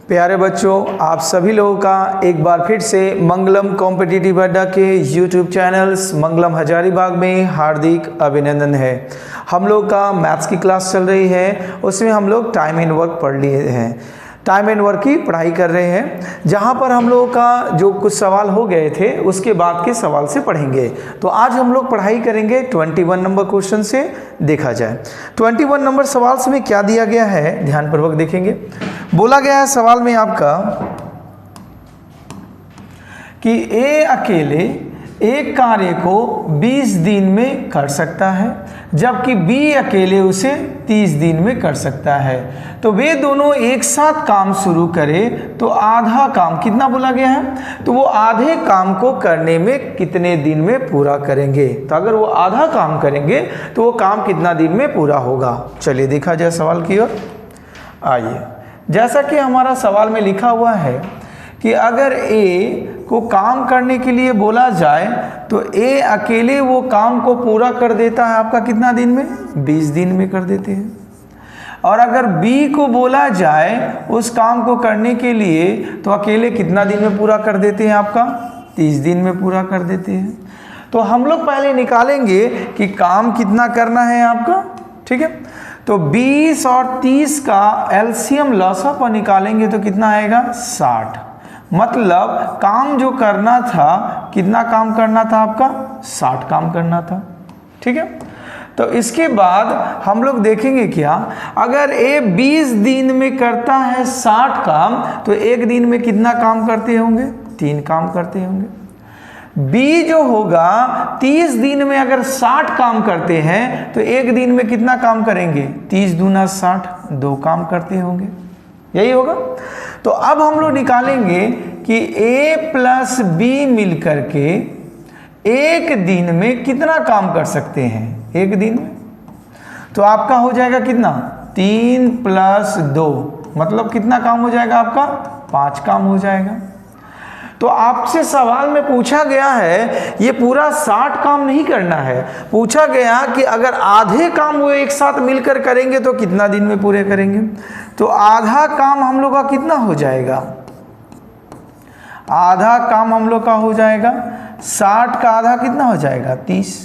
प्यारे बच्चों, आप सभी लोगों का एक बार फिर से मंगलम कॉम्पिटिटिव अड्डा के YouTube चैनल्स मंगलम हजारीबाग में हार्दिक अभिनंदन है। हम लोग का मैथ्स की क्लास चल रही है, उसमें हम लोग टाइम एंड वर्क पढ़ लिए हैं। टाइम एंड वर्क की पढ़ाई कर रहे हैं, जहाँ पर हम लोगों का जो कुछ सवाल हो गए थे उसके बाद के सवाल से पढ़ेंगे। तो आज हम लोग पढ़ाई करेंगे 21 नंबर क्वेश्चन से। देखा जाए 21 नंबर सवाल से में क्या दिया गया है, ध्यानपूर्वक देखेंगे। बोला गया है सवाल में आपका कि ए अकेले एक कार्य को 20 दिन में कर सकता है, जबकि बी अकेले उसे 30 दिन में कर सकता है। तो वे दोनों एक साथ काम शुरू करें तो आधा काम कितना बोला गया है, तो वो आधे काम को करने में कितने दिन में पूरा करेंगे। तो अगर वो आधा काम करेंगे तो वो काम कितना दिन में पूरा होगा। चलिए देखा जाए सवाल की ओर। आइए, जैसा कि हमारा सवाल में लिखा हुआ है कि अगर ए को काम करने के लिए बोला जाए तो ए अकेले वो काम को पूरा कर देता है आपका कितना दिन में, 20 दिन में कर देते हैं। और अगर बी को बोला जाए उस काम को करने के लिए तो अकेले कितना दिन में पूरा कर देते हैं आपका, 30 दिन में पूरा कर देते हैं। तो हम लोग पहले निकालेंगे कि काम कितना करना है आपका, ठीक है। तो 20 और 30 का एलसीएम लॉसा पर निकालेंगे तो कितना आएगा, 60। मतलब काम जो करना था, कितना काम करना था आपका, 60 काम करना था, ठीक है। तो इसके बाद हम लोग देखेंगे क्या, अगर ए 20 दिन में करता है 60 काम तो एक दिन में कितना काम करते होंगे, 3 काम करते होंगे। बी जो होगा 30 दिन में अगर 60 काम करते हैं तो एक दिन में कितना काम करेंगे, 30 दूना 60, 2 काम करते होंगे, यही होगा। तो अब हम लोग निकालेंगे कि ए प्लस बी मिलकर के एक दिन में कितना काम कर सकते हैं, एक दिन में। तो आपका हो जाएगा कितना, 3 + 2, मतलब कितना काम हो जाएगा आपका, 5 काम हो जाएगा। तो आपसे सवाल में पूछा गया है, ये पूरा 60 काम नहीं करना है, पूछा गया कि अगर आधे काम वो एक साथ मिलकर करेंगे तो कितना दिन में पूरे करेंगे। तो आधा काम हम लोग का कितना हो जाएगा, आधा काम हम लोग का हो जाएगा 60 का आधा कितना हो जाएगा, 30।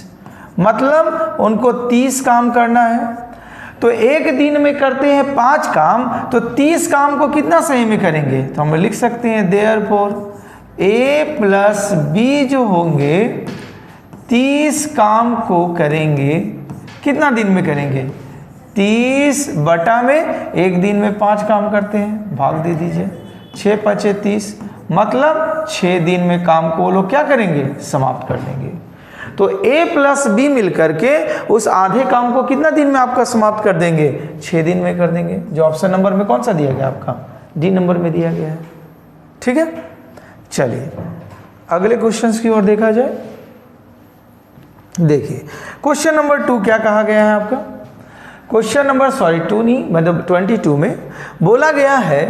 मतलब उनको 30 काम करना है। तो एक दिन में करते हैं 5 काम, तो 30 काम को कितना समय में करेंगे, तो हम लिख सकते हैं देयरफॉर ए प्लस बी जो होंगे 30 काम को करेंगे, कितना दिन में करेंगे, 30 बटा में एक दिन में 5 काम करते हैं, भाग दे दीजिए, 6 × 5 = 30, मतलब 6 दिन में काम को वो लोग क्या करेंगे, समाप्त कर देंगे। तो ए प्लस बी मिलकर के उस आधे काम को कितना दिन में आपका समाप्त कर देंगे, 6 दिन में कर देंगे। जो ऑप्शन नंबर में कौन सा दिया गया आपका, डी नंबर में दिया गया है, ठीक है। चलिए अगले क्वेश्चंस की ओर देखा जाए। देखिए क्वेश्चन नंबर 2 क्या कहा गया है आपका, क्वेश्चन नंबर 2 नहीं मतलब 22 में बोला गया है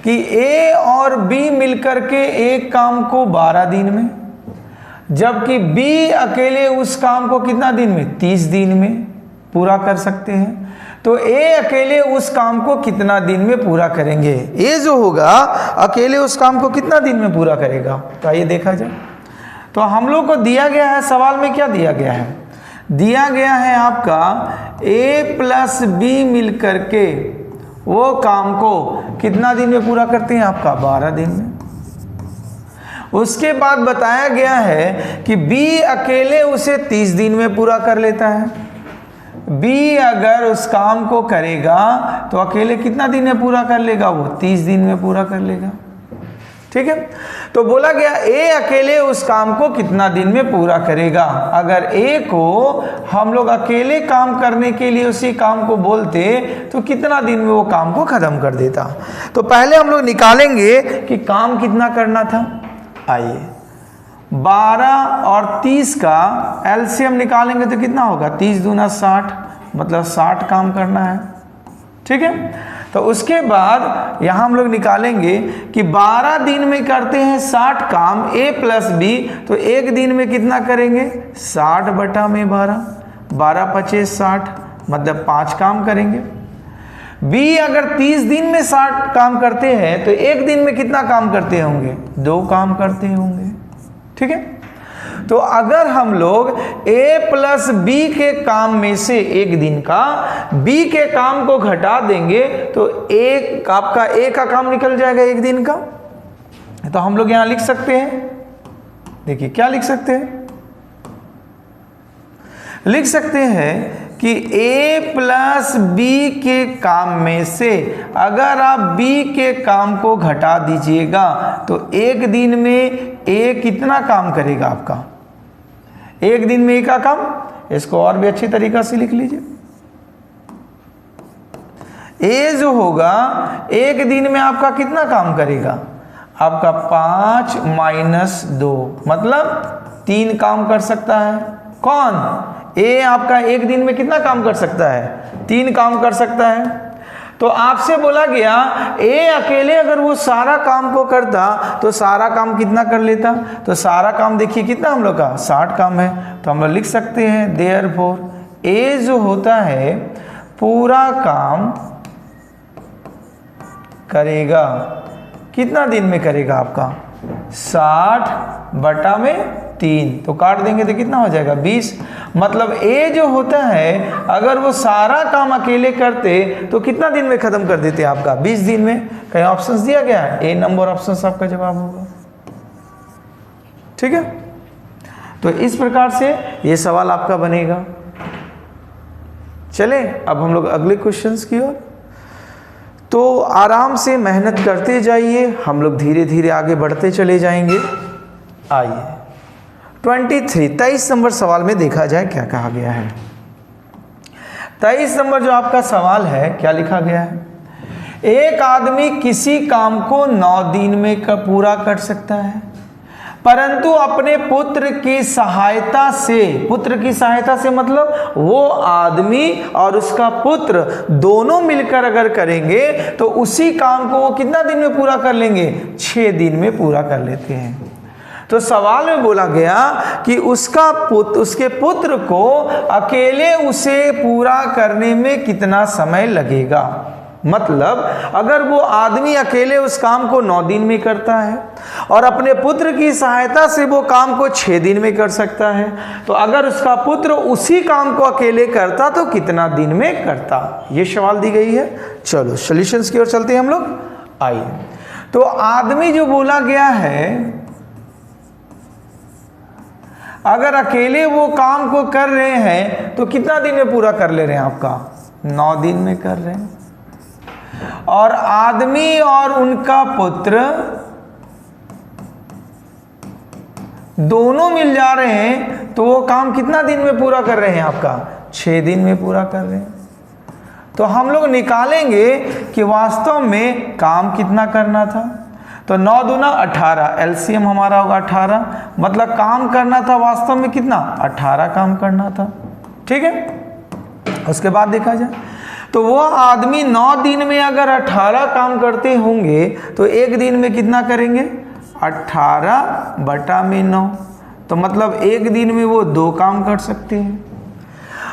कि ए और बी मिलकर के एक काम को 12 दिन में, जबकि बी अकेले उस काम को कितना दिन में, 30 दिन में पूरा कर सकते हैं। तो ए अकेले उस काम को कितना दिन में पूरा करेंगे, ए जो होगा अकेले उस काम को कितना दिन में पूरा करेगा। तो आइए देखा जाए। तो हम लोग को दिया गया है सवाल में, क्या दिया गया है, दिया गया है आपका ए प्लस बी मिलकर के वो काम को कितना दिन में पूरा करते हैं आपका, 12 दिन में। उसके बाद बताया गया है कि बी अकेले उसे 30 दिन में पूरा कर लेता है। बी अगर उस काम को करेगा तो अकेले कितना दिन में पूरा कर लेगा, वो 30 दिन में पूरा कर लेगा, ठीक है। तो बोला गया ए अकेले उस काम को कितना दिन में पूरा करेगा। अगर ए को हम लोग अकेले काम करने के लिए उसी काम को बोलते तो कितना दिन में वो काम को खत्म कर देता। तो पहले हम लोग निकालेंगे कि काम कितना करना था। आइए 12 और 30 का एलसीएम निकालेंगे तो कितना होगा, 30 दूना 60, मतलब 60 काम करना है, ठीक है। तो उसके बाद यहाँ हम लोग निकालेंगे कि 12 दिन में करते हैं 60 काम ए प्लस बी, तो एक दिन में कितना करेंगे, 60 बटा में 12, 12 × 5 = 60, मतलब 5 काम करेंगे। बी अगर 30 दिन में 60 काम करते हैं तो एक दिन में कितना काम करते होंगे? 2 काम करते होंगे। ठीक है, तो अगर हम लोग A प्लस बी के काम में से एक दिन का B के काम को घटा देंगे तो आपका A का काम निकल जाएगा एक दिन का। तो हम लोग यहां लिख सकते हैं, देखिए क्या लिख सकते हैं, लिख सकते हैं कि A प्लस बी के काम में से अगर आप B के काम को घटा दीजिएगा तो एक दिन में A कितना काम करेगा आपका? एक दिन में A का काम, इसको और भी अच्छी तरीका से लिख लीजिए। A जो होगा एक दिन में आपका कितना काम करेगा? आपका 5 माइनस 2 मतलब 3 काम कर सकता है। कौन? A आपका एक दिन में कितना काम कर सकता है? 3 काम कर सकता है। तो आपसे बोला गया A अकेले अगर वो सारा काम को करता तो सारा काम कितना कर लेता? तो सारा काम देखिए कितना हम लोग का 60 काम है। तो हम लोग लिख सकते हैं देयरफॉर A जो होता है पूरा काम करेगा, कितना दिन में करेगा आपका? 60 बटा में 3, तो काट देंगे तो कितना हो जाएगा? 20। मतलब A जो होता है अगर वो सारा काम अकेले करते तो कितना दिन में खत्म कर देते आपका? 20 दिन में। कहीं ऑप्शंस दिया गया है? A नंबर ऑप्शंस आपका जवाब होगा। ठीक है, तो इस प्रकार से ये सवाल आपका बनेगा। चले अब हम लोग अगले क्वेश्चंस की ओर। तो आराम से मेहनत करते जाइए, हम लोग धीरे धीरे आगे बढ़ते चले जाएंगे। आइए 23 नंबर सवाल में देखा जाए क्या कहा गया है। 23 नंबर जो आपका सवाल है क्या लिखा गया है? एक आदमी किसी काम को 9 दिन में पूरा कर सकता है, परंतु अपने पुत्र की सहायता से मतलब वो आदमी और उसका पुत्र दोनों मिलकर अगर करेंगे तो उसी काम को वो कितना दिन में पूरा कर लेंगे? 6 दिन में पूरा कर लेते हैं। तो सवाल में बोला गया कि उसके पुत्र को अकेले उसे पूरा करने में कितना समय लगेगा। मतलब अगर वो आदमी अकेले उस काम को 9 दिन में करता है और अपने पुत्र की सहायता से वो काम को 6 दिन में कर सकता है, तो अगर उसका पुत्र उसी काम को अकेले करता तो कितना दिन में करता? ये सवाल दी गई है। चलो सॉल्यूशंस की ओर चलते हैं हम लोग। आइए, तो आदमी जो बोला गया है अगर अकेले वो काम को कर रहे हैं तो कितना दिन में पूरा कर ले रहे हैं आपका? 9 दिन में कर रहे हैं। और आदमी और उनका पुत्र दोनों मिल जा रहे हैं तो वो काम कितना दिन में पूरा कर रहे हैं आपका? 6 दिन में पूरा कर रहे हैं। तो हम लोग निकालेंगे कि वास्तव में काम कितना करना था। तो 9 दूना 18, एलसीएम हमारा होगा 18, मतलब काम करना था वास्तव में कितना? 18 काम करना था। ठीक है, उसके बाद देखा जाए तो वो आदमी 9 दिन में अगर 18 काम करते होंगे तो एक दिन में कितना करेंगे? 18 बटा में 9, तो मतलब एक दिन में वो 2 काम कर सकते हैं।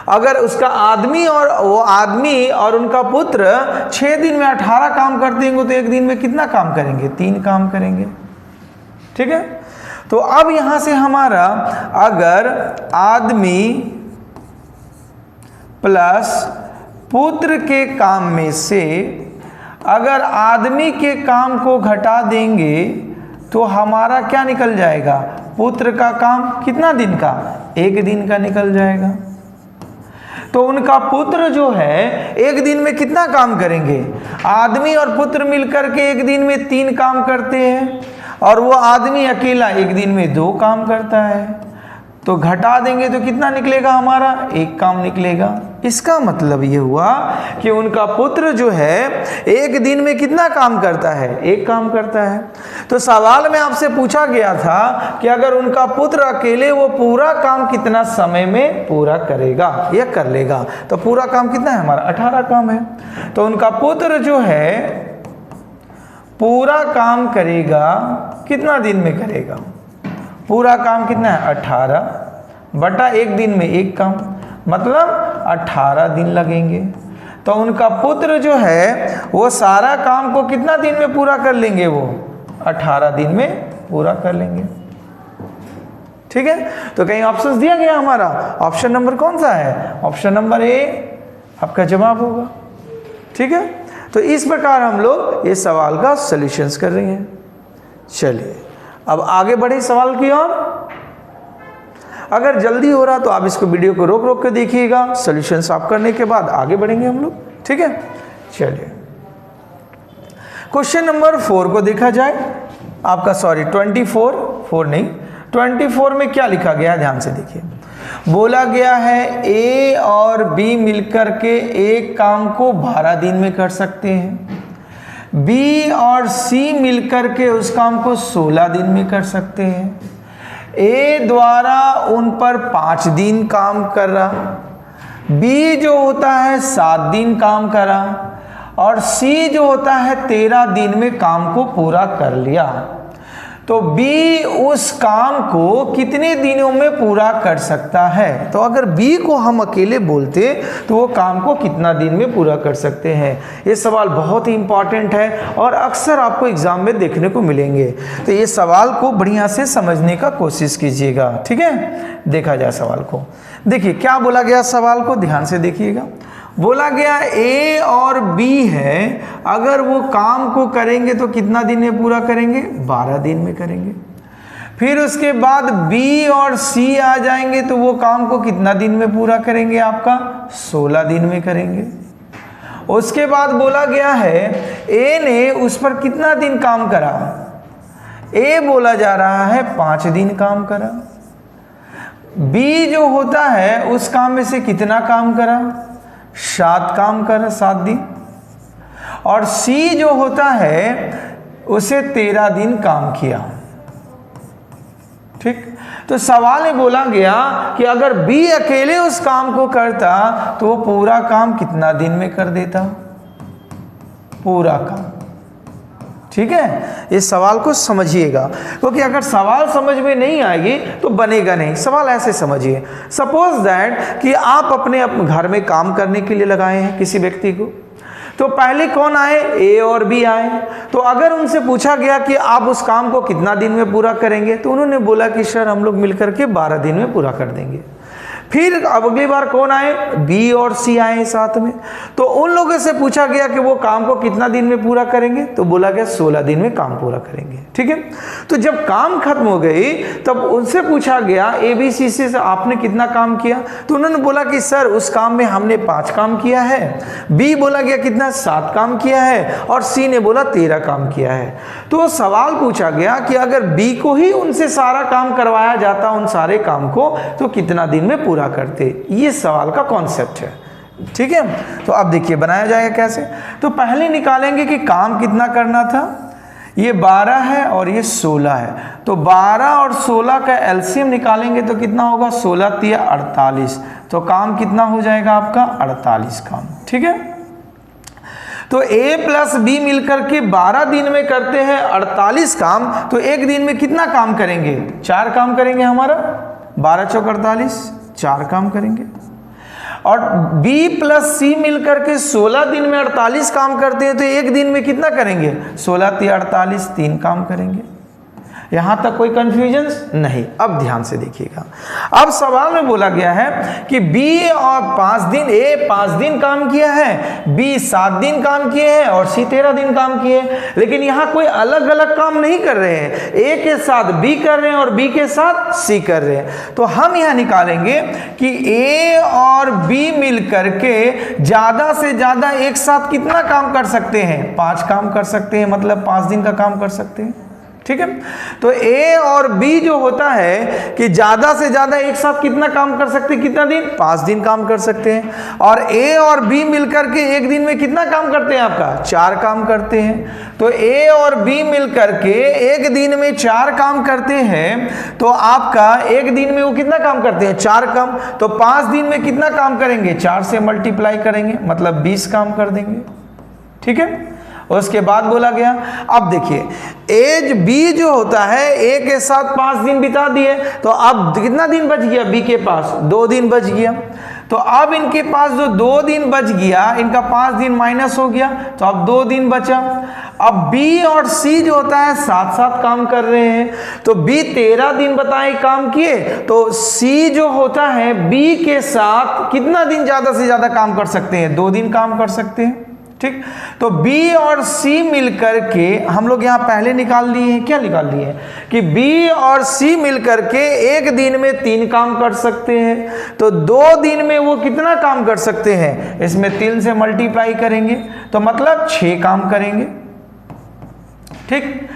अगर उसका आदमी और उनका पुत्र 6 दिन में 18 काम करते होंगे तो एक दिन में कितना काम करेंगे? 3 काम करेंगे। ठीक है, तो अब यहां से हमारा अगर आदमी प्लस पुत्र के काम में से अगर आदमी के काम को घटा देंगे तो हमारा क्या निकल जाएगा? पुत्र का काम कितना दिन का? 1 दिन का निकल जाएगा। तो उनका पुत्र जो है एक दिन में कितना काम करेंगे? आदमी और पुत्र मिलकर के एक दिन में 3 काम करते हैं और वो आदमी अकेला एक दिन में 2 काम करता है। तो घटा देंगे तो कितना निकलेगा हमारा? 1 काम निकलेगा। इसका मतलब ये हुआ कि उनका पुत्र जो है एक दिन में कितना काम करता है? 1 काम करता है। तो सवाल में आपसे पूछा गया था कि अगर उनका पुत्र अकेले वो पूरा काम कितना समय में पूरा करेगा या कर लेगा, तो पूरा काम कितना है हमारा? 18 काम है। तो उनका पुत्र जो है पूरा काम करेगा कितना दिन में करेगा? पूरा काम कितना है? 18 बटा 1 दिन में 1 काम, मतलब 18 दिन लगेंगे। तो उनका पुत्र जो है वो सारा काम को कितना दिन में पूरा कर लेंगे? वो 18 दिन में पूरा कर लेंगे। ठीक है, तो कहीं ऑप्शन दिया गया हमारा, ऑप्शन नंबर कौन सा है? ऑप्शन नंबर ए आपका जवाब होगा। ठीक है, तो इस प्रकार हम लोग इस सवाल का सॉल्यूशंस कर रहे हैं। चलिए अब आगे बढ़े सवाल की ओर। अगर जल्दी हो रहा तो आप इसको वीडियो को रोक रोक के देखिएगा, सॉल्यूशंस आप करने के बाद आगे बढ़ेंगे हम लोग। ठीक है, चलिए क्वेश्चन नंबर 4 को देखा जाए। आपका 24 में क्या लिखा गया है, ध्यान से देखिए। बोला गया है ए और बी मिलकर के एक काम को 12 दिन में कर सकते हैं, बी और सी मिलकर के उस काम को 16 दिन में कर सकते हैं। ए द्वारा उन पर 5 दिन काम कर रहा, बी जो होता है 7 दिन काम करा और सी जो होता है 13 दिन में काम को पूरा कर लिया। तो बी उस काम को कितने दिनों में पूरा कर सकता है? तो अगर बी को हम अकेले बोलते तो वो काम को कितना दिन में पूरा कर सकते हैं? ये सवाल बहुत ही इंपॉर्टेंट है और अक्सर आपको एग्जाम में देखने को मिलेंगे। तो ये सवाल को बढ़िया से समझने का कोशिश कीजिएगा। ठीक है, देखा जाए सवाल को। देखिए क्या बोला गया सवाल को, ध्यान से देखिएगा। बोला गया ए और बी है, अगर वो काम को करेंगे तो कितना दिन में पूरा करेंगे? 12 दिन में करेंगे। फिर उसके बाद बी और सी आ जाएंगे तो वो काम को कितना दिन में पूरा करेंगे? आपका 16 दिन में करेंगे। उसके बाद बोला गया है ए ने उस पर कितना दिन काम करा? ए बोला जा रहा है 5 दिन काम करा। बी जो होता है उस काम में से कितना काम करा? 7 काम करा, 7 दिन। और सी जो होता है उसे 13 दिन काम किया। ठीक, तो सवाल में बोला गया कि अगर बी अकेले उस काम को करता तो वो पूरा काम कितना दिन में कर देता? पूरा काम। ठीक है, इस सवाल को समझिएगा, क्योंकि अगर सवाल समझ में नहीं आएगी तो बनेगा नहीं। सवाल ऐसे समझिए, सपोज दैट कि आप अपने घर में काम करने के लिए लगाए हैं किसी व्यक्ति को, तो पहले कौन आए? ए और बी आए। तो अगर उनसे पूछा गया कि आप उस काम को कितना दिन में पूरा करेंगे, तो उन्होंने बोला कि सर हम लोग मिलकर के 12 दिन में पूरा कर देंगे। फिर अब अगली बार कौन आए? बी और सी आए साथ में। तो उन लोगों से पूछा गया कि वो काम को कितना दिन में पूरा करेंगे, तो बोला गया 16 दिन में काम पूरा करेंगे। ठीक है, तो जब काम खत्म हो गई तब उनसे पूछा गया ए बी सी से आपने कितना काम किया, तो उन्होंने बोला कि सर उस काम में हमने 5 काम किया है। बी बोला गया कितना? 7 काम किया है। और सी ने बोला 13 काम किया है। तो सवाल पूछा गया कि अगर बी को ही उनसे सारा काम करवाया जाता, उन सारे काम को, तो कितना दिन में पूरा करते? ये सवाल का कॉन्सेप्ट है। ठीक है, तो अब देखिए बनाया जाएगा कैसे। तो पहले निकालेंगे कि काम कितना करना था। ये 12 है और ये 16 है, तो 12 और 16 का एलसीएम निकालेंगे तो कितना होगा? 16 × 48। तो काम कितना हो जाएगा आपका? 48 काम। ठीक है, तो ए प्लस बी मिलकर के 12 दिन में करते हैं 48 काम। तो एक दिन में कितना काम करेंगे? 4 काम करेंगे हमारा। 12 × 4 = 48, 4 काम करेंगे। और B प्लस सी मिलकर के 16 दिन में 48 काम करते हैं, तो एक दिन में कितना करेंगे? 16 × 48, 3 काम करेंगे। यहां तक कोई कंफ्यूजन नहीं। अब ध्यान से देखिएगा, अब सवाल में बोला गया है कि B और 5 दिन, A 5 दिन काम किया है, B 7 दिन काम किए हैं और C 13 दिन काम किए। लेकिन यहां कोई अलग अलग काम नहीं कर रहे हैं, A के साथ B कर रहे हैं और B के साथ C कर रहे हैं। तो हम यहां निकालेंगे कि A और B मिलकर के ज्यादा से ज्यादा एक साथ कितना काम कर सकते हैं? 5 काम कर सकते हैं, मतलब 5 दिन का काम कर सकते हैं। ठीक है, तो A और B जो होता है कि ज्यादा से ज्यादा एक साथ कितना काम कर सकते हैं? कितना दिन? 5 दिन काम कर सकते हैं। और A और B मिलकर के एक दिन में कितना काम करते हैं? आपका 4 काम करते हैं। तो A और B मिलकर के एक दिन में 4 काम करते हैं, तो आपका एक दिन में वो कितना काम करते हैं? 4 काम। तो 5 दिन में कितना काम करेंगे? 4 से मल्टीप्लाई करेंगे, मतलब 20 काम कर देंगे। ठीक है, उसके बाद बोला गया, अब देखिए एज बी जो होता है ए के साथ 5 दिन बिता दिए, तो अब कितना दिन बच गया? बी के पास 2 दिन बच गया। तो अब इनके पास जो 2 दिन बच गया, इनका 5 दिन माइनस हो गया, तो अब 2 दिन बचा। अब बी और सी जो होता है साथ साथ काम कर रहे हैं, तो बी 13 दिन बताए काम किए, तो सी जो होता है बी के साथ कितना दिन ज्यादा से ज्यादा काम कर सकते हैं? 2 दिन काम कर सकते हैं। ठीक, तो B और C मिलकर के हम लोग यहाँ पहले निकाल लिए हैं, क्या निकाल लिए हैं कि B और C मिलकर के एक दिन में 3 काम कर सकते हैं, तो 2 दिन में वो कितना काम कर सकते हैं? इसमें 3 से मल्टीप्लाई करेंगे तो मतलब 6 काम करेंगे। ठीक,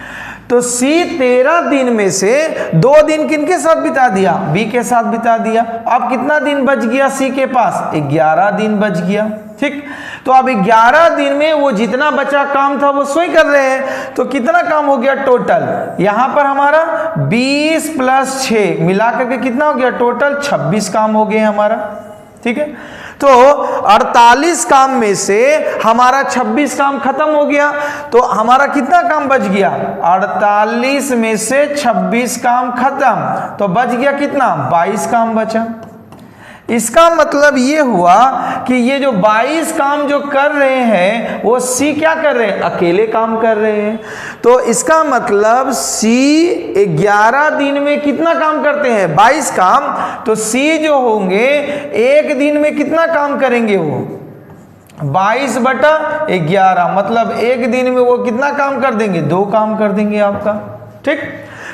तो C 13 दिन में से 2 दिन किनके साथ बिता दिया? B के साथ बिता दिया। अब कितना दिन बच गया C के पास? 11 दिन बच गया। ठीक, तो अब 11 दिन में वो जितना बचा काम था वो स्वयं कर रहे हैं, तो कितना काम हो गया टोटल? यहां पर हमारा 20 + 6 मिलाकर के कितना हो गया टोटल? 26 काम हो गए हमारा। ठीक है, तो 48 काम में से हमारा 26 काम खत्म हो गया, तो हमारा कितना काम बच गया? 48 में से 26 काम खत्म, तो बच गया कितना? 22 काम बचा। इसका मतलब ये हुआ कि ये जो 22 काम जो कर रहे हैं वो सी क्या कर रहे हैं? अकेले काम कर रहे हैं। तो इसका मतलब सी 11 दिन में कितना काम करते हैं? 22 काम। तो सी जो होंगे एक दिन में कितना काम करेंगे? वो 22/11, मतलब एक दिन में वो कितना काम कर देंगे? 2 काम कर देंगे आपका। ठीक,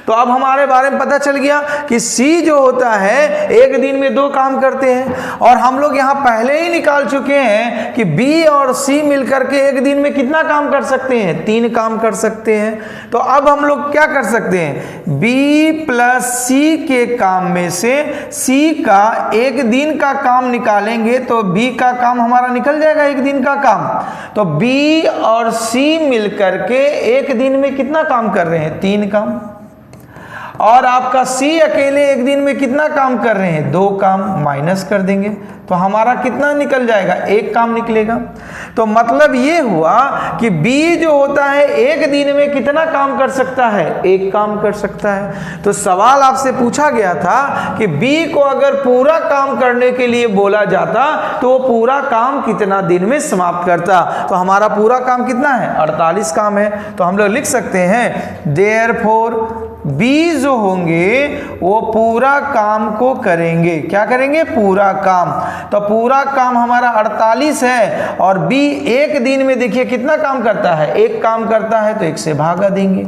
तो अब हमारे बारे में पता चल गया कि C जो होता है एक दिन में 2 काम करते हैं, और हम लोग यहाँ पहले ही निकाल चुके हैं कि B और C मिलकर के एक दिन में कितना काम कर सकते हैं? 3 काम कर सकते हैं। तो अब हम लोग क्या कर सकते हैं? B + C के काम में से C का एक दिन का काम निकालेंगे तो B का काम हमारा निकल जाएगा, एक दिन का काम। तो B और C मिलकर के एक दिन में कितना काम कर रहे हैं? 3 काम। और आपका C अकेले एक दिन में कितना काम कर रहे हैं? 2 काम। माइनस कर देंगे तो हमारा कितना निकल जाएगा? 1 काम निकलेगा। तो मतलब ये हुआ कि B जो होता है एक दिन में कितना काम कर सकता है? 1 काम कर सकता है। तो सवाल आपसे पूछा गया था कि B को अगर पूरा काम करने के लिए बोला जाता तो वो पूरा काम कितना दिन में समाप्त करता? तो हमारा पूरा काम कितना है? 48 काम है। तो हम लोग लिख सकते हैं देयरफॉर B जो होंगे वो पूरा काम को करेंगे। क्या करेंगे? पूरा काम। तो पूरा काम हमारा 48 है, और B एक दिन में देखिए कितना काम करता है? 1 काम करता है, तो 1 से भागा देंगे,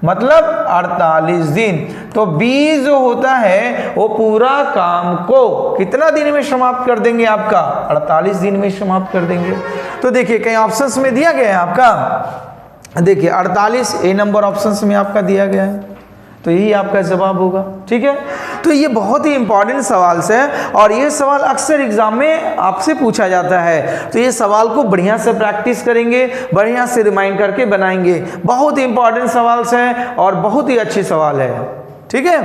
मतलब 48 दिन। तो B जो होता है वो पूरा काम को कितना दिन में समाप्त कर देंगे? आपका 48 दिन में समाप्त कर देंगे। तो देखिए कहीं ऑप्शंस में दिया गया है आपका, देखिए 48 A नंबर ऑप्शंस में आपका दिया गया है, तो यही आपका जवाब होगा। ठीक है, तो ये बहुत ही इंपॉर्टेंट सवाल है, और ये सवाल अक्सर एग्जाम में आपसे पूछा जाता है। तो ये सवाल को बढ़िया से प्रैक्टिस करेंगे, बढ़िया से रिमाइंड करके बनाएंगे। बहुत ही इंपॉर्टेंट सवाल है और बहुत ही अच्छी सवाल है। ठीक है,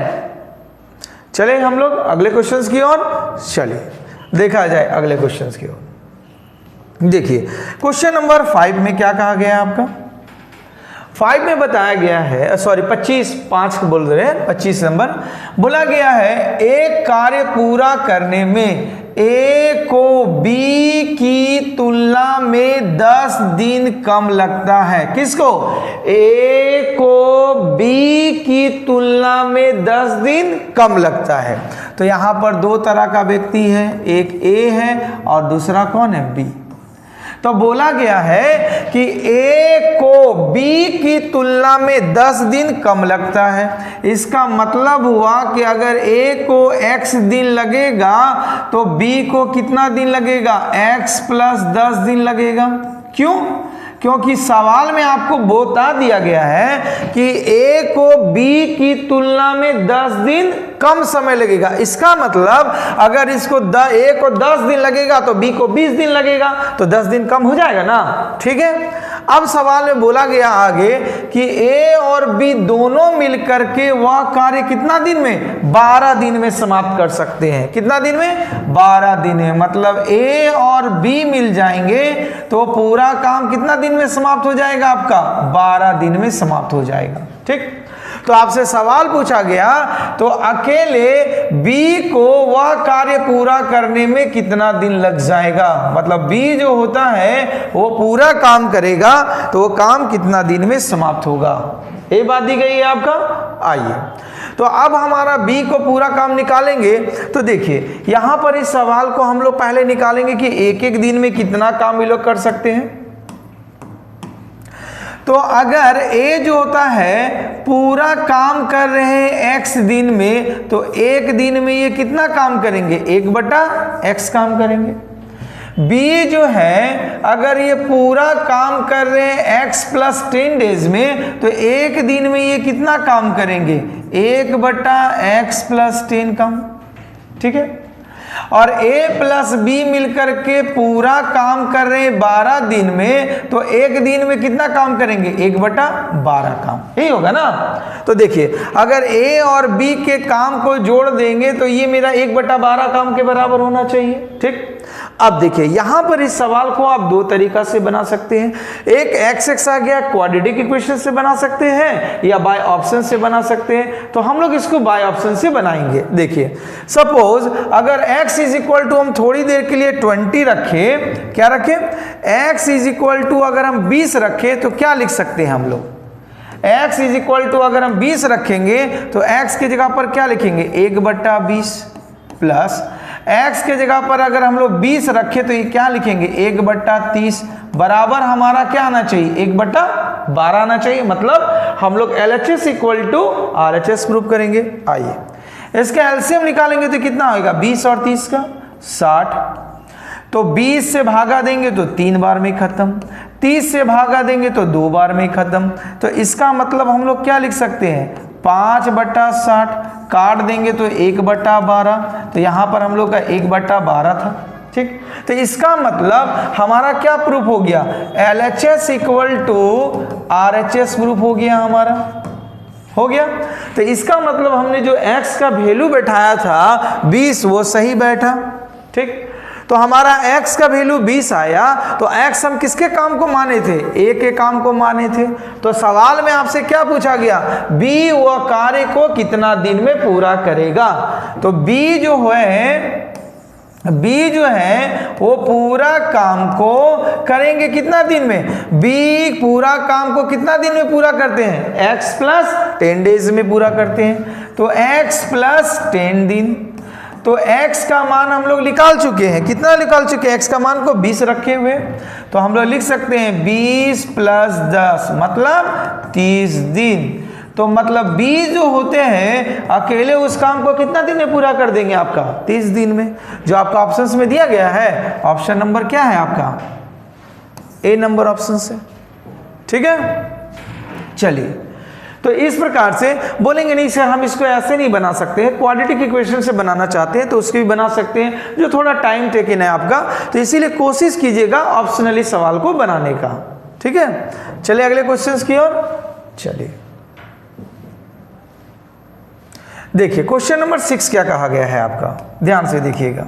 चले हम लोग अगले क्वेश्चंस की ओर। चलिए देखा जाए अगले क्वेश्चंस की ओर। देखिए क्वेश्चन नंबर 5 में क्या कहा गया है आपका? 5 में बताया गया है, सॉरी 5 बोल रहे हैं, 25 नंबर बोला गया है एक कार्य पूरा करने में A को B की तुलना में 10 दिन कम लगता है। किसको? A को B की तुलना में 10 दिन कम लगता है। तो यहां पर 2 तरह का व्यक्ति है, एक A है और दूसरा कौन है? B। तो बोला गया है कि A को B की तुलना में 10 दिन कम लगता है। इसका मतलब हुआ कि अगर A को X दिन लगेगा तो B को कितना दिन लगेगा? X + 10 दिन लगेगा। क्यों? क्योंकि सवाल में आपको बता दिया गया है कि A को B की तुलना में 10 दिन कम समय लगेगा। इसका मतलब अगर इसको A को 10 दिन लगेगा तो B को 20 दिन लगेगा, तो 10 दिन कम हो जाएगा ना। ठीक है, अब सवाल में बोला गया आगे कि A और B दोनों मिलकर के वह कार्य कितना दिन में? 12 दिन में समाप्त कर सकते हैं। कितना दिन में? 12 दिन में। मतलब A और B मिल जाएंगे तो पूरा काम कितना दिन में समाप्त हो जाएगा? आपका 12 दिन में समाप्त हो जाएगा। ठीक, तो आपसे सवाल पूछा गया तो अकेले बी को वह कार्य पूरा करने में कितना दिन लग जाएगा, मतलब बी जो होता है वो पूरा काम करेगा तो वो काम कितना दिन में समाप्त होगा, ये बात दी गई है आपका। आइए तो अब हमारा बी को पूरा काम निकालेंगे। तो देखिए यहां पर इस सवाल को हम लोग पहले निकालेंगे कि एक एक दिन में कितना काम ये लोग कर सकते हैं। तो अगर ए जो होता है पूरा काम कर रहे हैं x दिन में, तो एक दिन में ये कितना काम करेंगे, 1/x काम करेंगे। बी जो है अगर ये पूरा काम कर रहे हैं x + 10 डेज में, तो एक दिन में ये कितना काम करेंगे, 1/x + 10 काम, ठीक है। और a + b मिलकर के पूरा काम कर रहे हैं 12 दिन में, तो एक दिन में कितना काम करेंगे, 1/12 काम, यही होगा ना। तो देखिए अगर a और b के काम को जोड़ देंगे तो ये मेरा 1/12 काम के बराबर होना चाहिए, ठीक। अब देखिए यहां पर इस सवाल को आप दो तरीका से बना सकते हैं, एक x आ गया क्वाड्रेटिक इक्वेशन से बना सकते हैं या बाय ऑप्शन से बना सकते हैं। तो हम लोग इसको बाय ऑप्शन से बनाएंगे। देखिए सपोज अगर x = हम थोड़ी देर के लिए 20 रखें, क्या रखें, x = अगर हम 20 रखें तो क्या लिख सकते हैं हम लोग, x = अगर हम 20 रखेंगे तो x की जगह पर क्या लिखेंगे, 1/20 प्लस x के जगह पर अगर हम लोग 20 रखें तो ये क्या लिखेंगे, 1/30 बराबर हमारा क्या आना चाहिए, 1/12 आना चाहिए। मतलब हम लोग LHS = RHS प्रूव करेंगे। आइए इसका एलसीएम निकालेंगे तो कितना होगा, 20 और 30 का 60। तो 20 से भागा देंगे तो 3 बार में खत्म, 30 से भागा देंगे तो 2 बार में खत्म। तो इसका मतलब हम लोग क्या लिख सकते हैं, 5/60 काट देंगे तो 1/12, तो यहां पर हम लोग का 1/12 था, ठीक। तो इसका मतलब हमारा क्या प्रूफ हो गया, LHS = RHS प्रूफ हो गया हमारा, हो गया। तो इसका मतलब हमने जो x का वैल्यू बैठाया था 20 वो सही बैठा, ठीक। तो हमारा x का वैल्यू 20 आया, तो x हम किसके काम को माने थे, a के काम को माने थे। तो सवाल में आपसे क्या पूछा गया, b वह कार्य को कितना दिन में पूरा करेगा। तो b जो है वो पूरा काम को करेंगे कितना दिन में, b पूरा काम को कितना दिन में पूरा करते हैं, x + 10 डेज में पूरा करते हैं। तो x + 10 दिन, तो x का मान हम लोग निकाल चुके हैं, कितना निकाल चुके हैं, x का मान को 20 रखे हुए। तो हम लोग लिख सकते हैं 20 + 10 मतलब 30 दिन। तो मतलब b जो होते हैं अकेले उस काम को कितना दिन में पूरा कर देंगे, आपका 30 दिन में, जो आपका ऑप्शंस में दिया गया है। ऑप्शन नंबर क्या है आपका, ए नंबर ऑप्शन से, ठीक है। चलिए तो इस प्रकार से बोलेंगे नहीं सर हम इसको ऐसे नहीं बना सकते हैं, क्वाड्रेटिक इक्वेशन से बनाना चाहते हैं तो उसकी भी बना सकते हैं, जो थोड़ा टाइम टेकन है आपका। तो इसीलिए कोशिश कीजिएगा ऑप्शनली सवाल को बनाने का, ठीक है। चलिए अगले क्वेश्चंस की ओर चलिए। देखिए क्वेश्चन नंबर 6 क्या कहा गया है आपका, ध्यान से देखिएगा।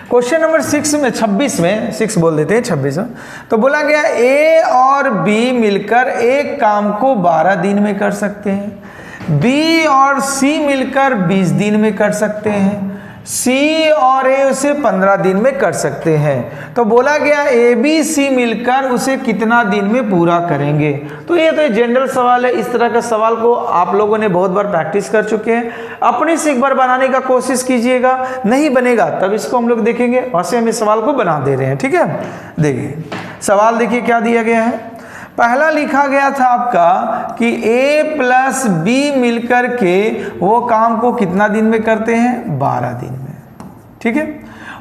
क्वेश्चन नंबर 6 में 26 में 6 बोल देते हैं 26 में, तो बोला गया A और B मिलकर एक काम को 12 दिन में कर सकते हैं, B और C मिलकर 20 दिन में कर सकते हैं, C और A उसे 15 दिन में कर सकते हैं। तो बोला गया A B C मिलकर उसे कितना दिन में पूरा करेंगे। तो ये तो जनरल सवाल है, इस तरह का सवाल को आप लोगों ने बहुत बार प्रैक्टिस कर चुके हैं। अपने से एक बार बनाने का कोशिश कीजिएगा, नहीं बनेगा तब इसको हम लोग देखेंगे। वैसे हम इस सवाल को बना दे रहे हैं, ठीक है। देखिए सवाल देखिए क्या दिया गया है। पहला लिखा गया था आपका कि A + B मिलकर के वो काम को कितना दिन में करते हैं, 12 दिन में, ठीक है।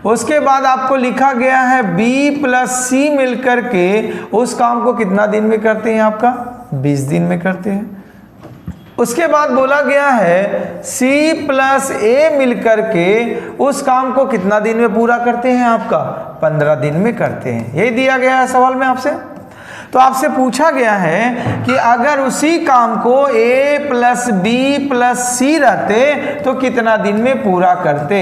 उसके बाद आपको लिखा गया है B + C मिलकर के उस काम को कितना दिन में करते हैं, आपका 20 दिन में करते हैं। उसके बाद बोला गया है C + A मिलकर के उस काम को कितना दिन में पूरा करते हैं, आपका 15 दिन में करते हैं। यही दिया गया है सवाल में आपसे। तो आपसे पूछा गया है कि अगर उसी काम को A + B + C रहते तो कितना दिन में पूरा करते,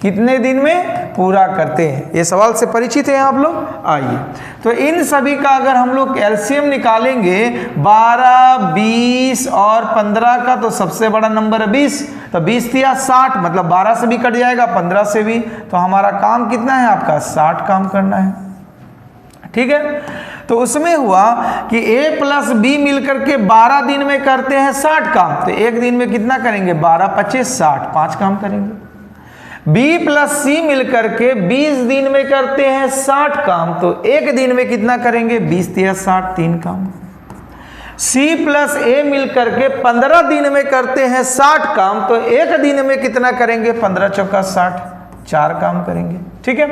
कितने दिन में पूरा करते हैं। ये सवाल से परिचित हैं आप लोग। आइए, तो इन सभी का अगर हम लोग एलसीएम निकालेंगे 12, 20 और 15 का, तो सबसे बड़ा नंबर है 20, तो 20 या 60, मतलब 12 से भी कट जाएगा, 15 से भी, तो हमारा काम कितना है आपका 60 काम करना है। ठीक है, तो उसमें हुआ कि a प्लस बी मिलकर के 12 दिन में करते हैं 60 काम, तो एक दिन में कितना करेंगे 12 25 60, 5 काम करेंगे। b प्लस सी मिलकर के 20 दिन में करते हैं 60 काम, तो एक दिन में कितना करेंगे 20 या 60, 3 काम। c प्लस a मिलकर के 15 दिन में करते हैं 60 काम, तो एक दिन में कितना करेंगे 15 चौका 60, 4 काम करेंगे। ठीक है,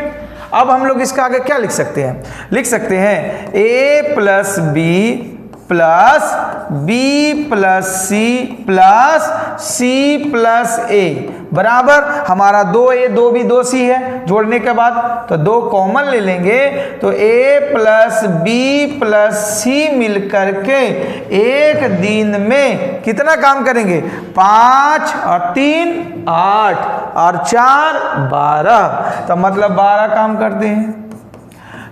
अब हम लोग इसका आगे क्या लिख सकते हैं, लिख सकते हैं a plus B plus B plus C plus C plus A बराबर हमारा 2a 2b 2c है, जोड़ने के बाद तो 2 कॉमन ले लेंगे, तो a प्लस बी प्लस सी मिलकर के एक दिन में कितना काम करेंगे 5 और 3 8 और 4 12, तो मतलब 12 काम करते हैं।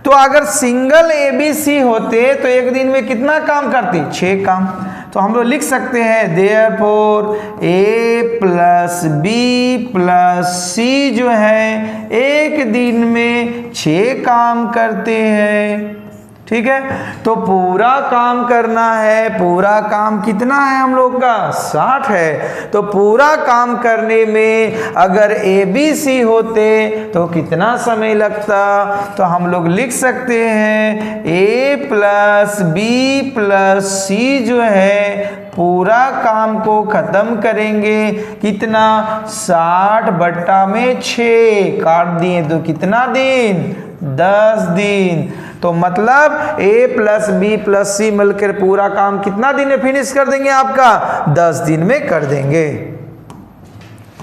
तो अगर सिंगल ABC होते तो एक दिन में कितना काम करते 6 काम, तो हम लोग लिख सकते हैं therefore A plus B plus C जो है एक दिन में 6 काम करते हैं। ठीक है, तो पूरा काम करना है, पूरा काम कितना है हम लोग का 60 है, तो पूरा काम करने में अगर ABC होते तो कितना समय लगता, तो हम लोग लिख सकते हैं A plus B plus C जो है पूरा काम को खत्म करेंगे कितना 60/6 काट दिए तो कितना दिन 10 दिन, तो मतलब a प्लस बी प्लस सी मिलकर पूरा काम कितना दिन में फिनिश कर देंगे आपका 10 दिन में कर देंगे।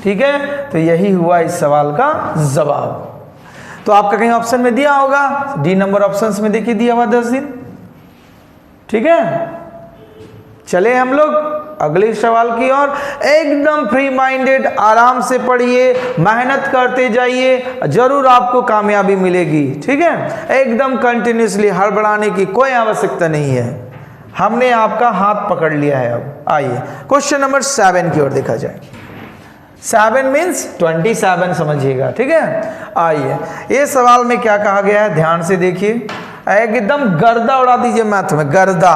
ठीक है, तो यही हुआ इस सवाल का जवाब। तो आपका कहीं ऑप्शन में दिया होगा, डी नंबर ऑप्शंस में देखिए दिया हुआ 10 दिन। ठीक है, चले हम लोग अगले सवाल की ओर। एकदम फ्री माइंडेड, आराम से पढ़िए, मेहनत करते जाइए, जरूर आपको कामयाबी मिलेगी। ठीक है, एकदम कंटिन्यूसली, हड़बड़ाने की कोई आवश्यकता नहीं है, हमने आपका हाथ पकड़ लिया है। अब आइए क्वेश्चन नंबर 7 की ओर देखा जाए। 7 मीन्स 27 समझिएगा। ठीक है, आइए ये सवाल में क्या कहा गया है ध्यान से देखिए, एकदम गर्दा उड़ा दीजिए मैथ में, गर्दा।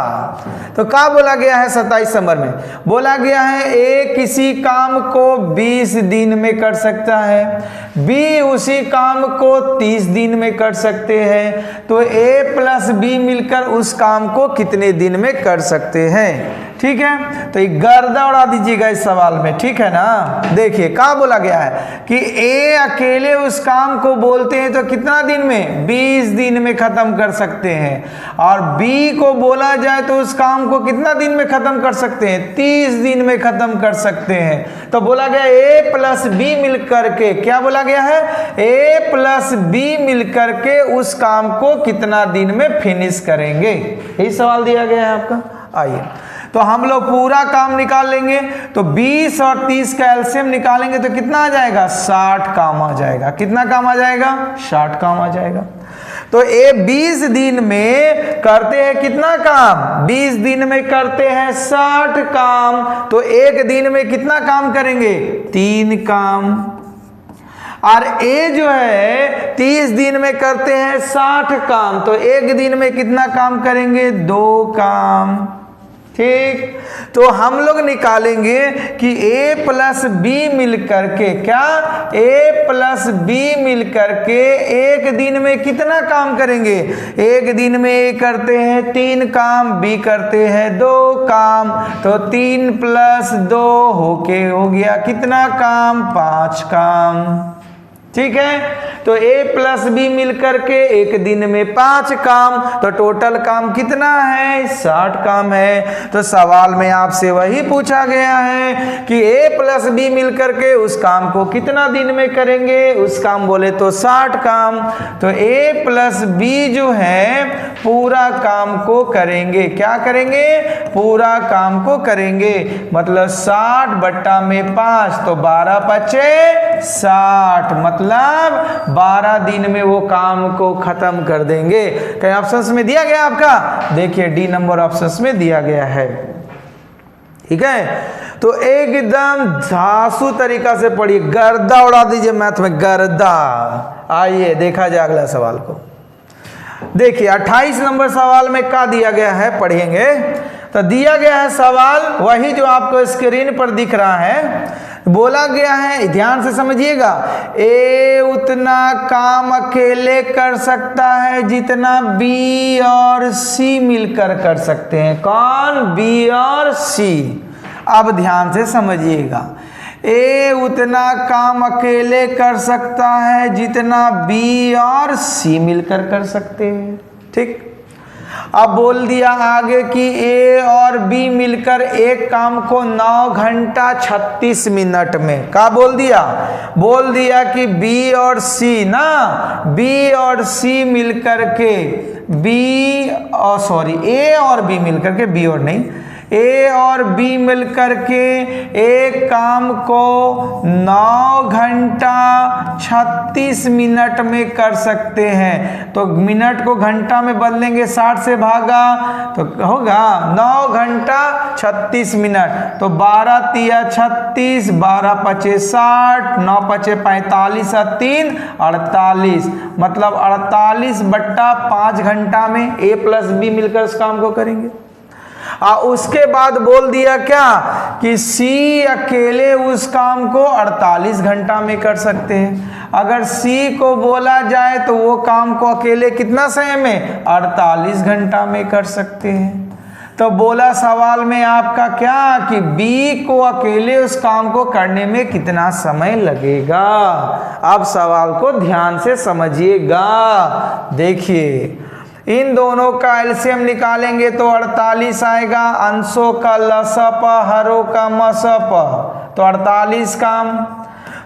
तो क्या बोला गया है 27 नंबर में, बोला गया है A किसी काम को 20 दिन में कर सकता है, B उसी काम को 30 दिन में कर सकते हैं, तो A प्लस B मिलकर उस काम को कितने दिन में कर सकते हैं। ठीक है, तो ये गर्दा उड़ा दीजिएगा इस सवाल में। ठीक है ना, देखिए क्या बोला गया है कि A अकेले उस काम को बोलते हैं तो कितना दिन में 20 दिन में खत्म कर सकते हैं, और B को बोला जाए तो उस काम को कितना दिन में खत्म कर सकते हैं 30 दिन में खत्म कर सकते हैं। तो बोला गया A प्लस बी मिलकर के, क्या बोला गया है A प्लस बी मिलकर के उस काम को कितना दिन में फिनिश करेंगे, यही सवाल दिया गया है आपका। आइए तो हम लोग पूरा काम निकाल लेंगे, तो 20 और 30 का एलसीएम निकालेंगे तो कितना आ जाएगा 60 काम आ जाएगा। कितना काम आ जाएगा 60 काम आ जाएगा। तो ये 20 दिन में करते हैं कितना काम 20 दिन में करते हैं 60 काम, तो एक दिन में कितना काम करेंगे 3 काम। और ए जो है 30 दिन में करते हैं 60 काम, तो एक दिन में कितना काम करेंगे 2 काम। ठीक, तो हम लोग निकालेंगे कि A प्लस बी मिलकर के, क्या A प्लस बी मिलकर के एक दिन में कितना काम करेंगे, एक दिन में A करते हैं 3 काम, B करते हैं 2 काम, तो 3 + 2 हो गया कितना काम 5 काम। ठीक है, तो A प्लस बी मिलकर के एक दिन में 5 काम, तो टोटल काम कितना है 60 काम है। तो सवाल में आपसे वही पूछा गया है कि A प्लस बी मिलकर के उस काम को कितना दिन में करेंगे, उस काम बोले तो 60 काम। तो A प्लस बी जो है पूरा काम को करेंगे। क्या करेंगे? पूरा काम को करेंगे। मतलब 60 बट्टा में 5 तो 12 पचे 60, मतलब 12 दिन में वो काम को खत्म कर देंगे। कहीं ऑप्शंस में दिया गया आपका? देखिए डी नंबर ऑप्शंस में दिया गया है। ठीक है, तो एकदम धांसू तरीका से पढ़िए, गर्दा उड़ा दीजिए मैथ में, गर्दा। आइए देखा जाए अगला सवाल को। देखिए 28 नंबर सवाल में क्या दिया गया है, पढ़ेंगे। तो दिया गया है सवाल वही जो आपको स्क्रीन पर दिख रहा है। बोला गया है, ध्यान से समझिएगा, ए उतना काम अकेले कर सकता है जितना बी और सी मिलकर कर सकते हैं। कौन? बी और सी। अब ध्यान से समझिएगा, ए उतना काम अकेले कर सकता है जितना बी और सी मिलकर कर सकते हैं। ठीक, अब बोल दिया आगे कि ए और बी मिलकर एक काम को 9 घंटा 36 मिनट में। क्या बोल दिया? बोल दिया कि बी और सी ना, बी और सी मिलकर के ए और बी मिलकर के, बी और नहीं, ए और बी मिलकर के एक काम को 9 घंटा 36 मिनट में कर सकते हैं। तो मिनट को घंटा में बदलेंगे, 60 से भागा तो होगा 9 घंटा 36 मिनट। तो 12 तिया 36, 12 पचे 60, 9 पचे 45 और 3 48, मतलब 48 बट्टा 5 घंटा में ए प्लस बी मिलकर उस काम को करेंगे। उसके बाद बोल दिया क्या कि सी अकेले उस काम को 48 घंटा में कर सकते हैं। अगर सी को बोला जाए तो वो काम को अकेले कितना समय में? 48 घंटा में कर सकते हैं। तो बोला सवाल में आपका क्या कि बी को अकेले उस काम को करने में कितना समय लगेगा। अब सवाल को ध्यान से समझिएगा। देखिए इन दोनों का एलसीएम निकालेंगे तो 48 आएगा, अंशों का लसप हरों का मसप, तो 48 काम।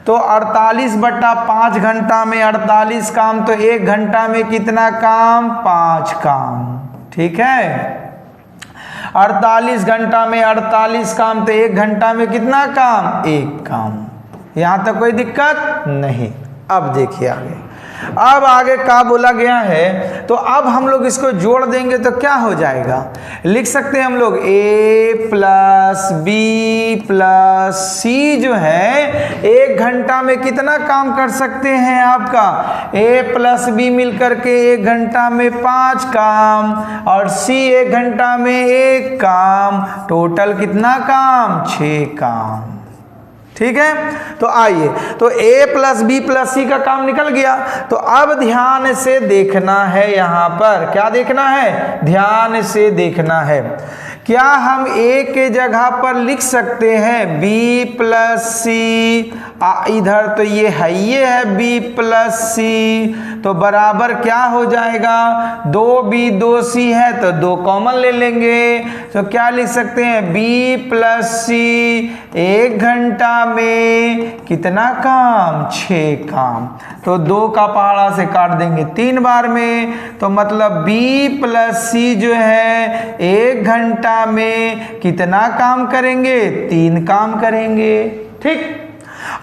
तो 48 बट्टा 5 घंटा में 48 काम, तो 1 घंटा में कितना काम? 5 काम। ठीक है, 48 घंटा में 48 काम, तो 1 घंटा में कितना काम? 1 काम। यहां तक कोई दिक्कत नहीं। अब देखिए आगे, अब आगे क्या बोला गया है, तो अब हम लोग इसको जोड़ देंगे तो क्या हो जाएगा? लिख सकते हैं हम लोग ए प्लस बी प्लस सी जो है 1 घंटा में कितना काम कर सकते हैं आपका? ए प्लस बी मिलकर के 1 घंटा में 5 काम और सी 1 घंटा में 1 काम, टोटल कितना काम? 6 काम। ठीक है, तो आइए, तो ए प्लस बी प्लस सी का काम निकल गया। तो अब ध्यान से देखना है, यहां पर क्या देखना है? ध्यान से देखना है। क्या हम ए के जगह पर लिख सकते हैं बी प्लस सी? इधर तो ये है बी प्लस सी, तो बराबर क्या हो जाएगा? 2b 2c है तो 2 कॉमन ले लेंगे। तो क्या लिख सकते हैं? बी प्लस सी 1 घंटा में कितना काम? 6 काम। तो 2 का पहाड़ा से काट देंगे 3 बार में, तो मतलब बी प्लस सी जो है 1 घंटा में कितना काम करेंगे? 3 काम करेंगे। ठीक,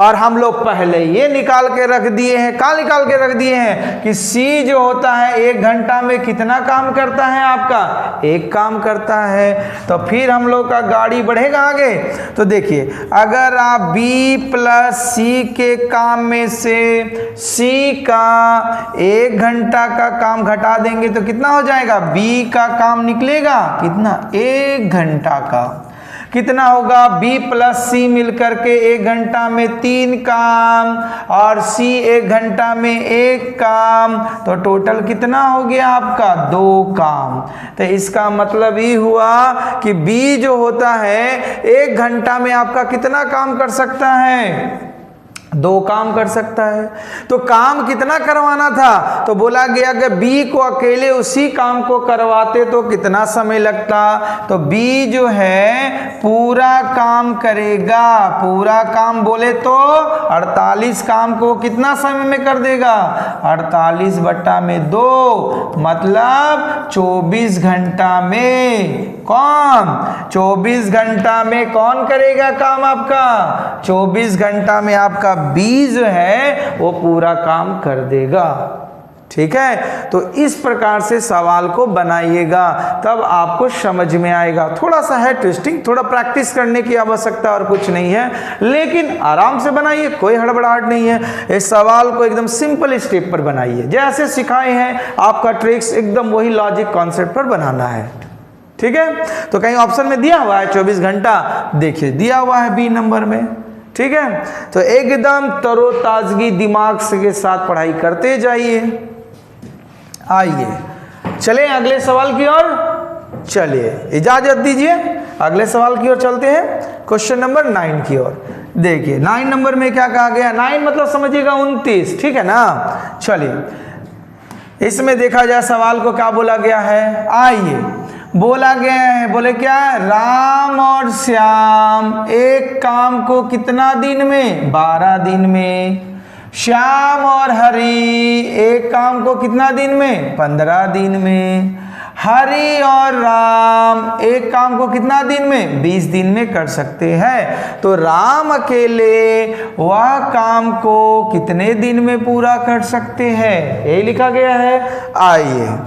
और हम लोग पहले ये निकाल के रख दिए हैं, कहाँ निकाल के रख दिए हैं कि C जो होता है 1 घंटा में कितना काम करता है आपका? 1 काम करता है। तो फिर हम लोग का गाड़ी बढ़ेगा आगे। तो देखिए, अगर आप B प्लस C के काम में से C का 1 घंटा का काम घटा देंगे तो कितना हो जाएगा? B का काम निकलेगा कितना? 1 घंटा का। कितना होगा? B प्लस सी मिलकर के 1 घंटा में 3 काम और C 1 घंटा में 1 काम, तो टोटल कितना हो गया आपका? 2 काम। तो इसका मतलब ये हुआ कि B जो होता है 1 घंटा में आपका कितना काम कर सकता है? 2 काम कर सकता है। तो काम कितना करवाना था, तो बोला गया कि बी को अकेले उसी काम को करवाते तो कितना समय लगता, तो बी जो है पूरा काम करेगा, पूरा काम बोले तो 48 काम को कितना समय में कर देगा, 48/2 मतलब 24 घंटा में। कौन 24 घंटा में कौन करेगा काम आपका, 24 घंटा में आपका बी जो है वो पूरा काम कर देगा। ठीक है, तो इस प्रकार से सवाल को बनाइएगा, तब आपको समझ में आएगा। थोड़ा सा है ट्विस्टिंग, थोड़ा प्रैक्टिस करने की आवश्यकता और कुछ नहीं है, लेकिन आराम से बनाइए, कोई हड़बड़ाहट नहीं है। इस सवाल को एकदम सिंपल स्टेप पर बनाइए, जैसे सिखाए हैं आपका ट्रिक्स एकदम वही लॉजिक कॉन्सेप्ट पर बनाना है। ठीक है, तो कहीं ऑप्शन में दिया हुआ है 24 घंटा, देखिए दिया हुआ है बी नंबर में। ठीक है, तो एकदम तरोताजगी दिमाग के साथ पढ़ाई करते जाइए। आइए चलें अगले सवाल की ओर, चलिए इजाजत दीजिए, अगले सवाल की ओर चलते हैं, क्वेश्चन नंबर 9 की ओर। देखिए 9 नंबर में क्या कहा गया, 9 मतलब समझिएगा 29, ठीक है ना। चलिए इसमें देखा जाए सवाल को क्या बोला गया है, आइए बोला गया है, बोले क्या, राम और श्याम एक काम को कितना दिन में, 12 दिन में। श्याम और हरि एक काम को कितना दिन में, 15 दिन में। हरि और राम एक काम को कितना दिन में, 20 दिन में कर सकते हैं। तो राम अकेले वह काम को कितने दिन में पूरा कर सकते हैं, यही लिखा गया है। आइए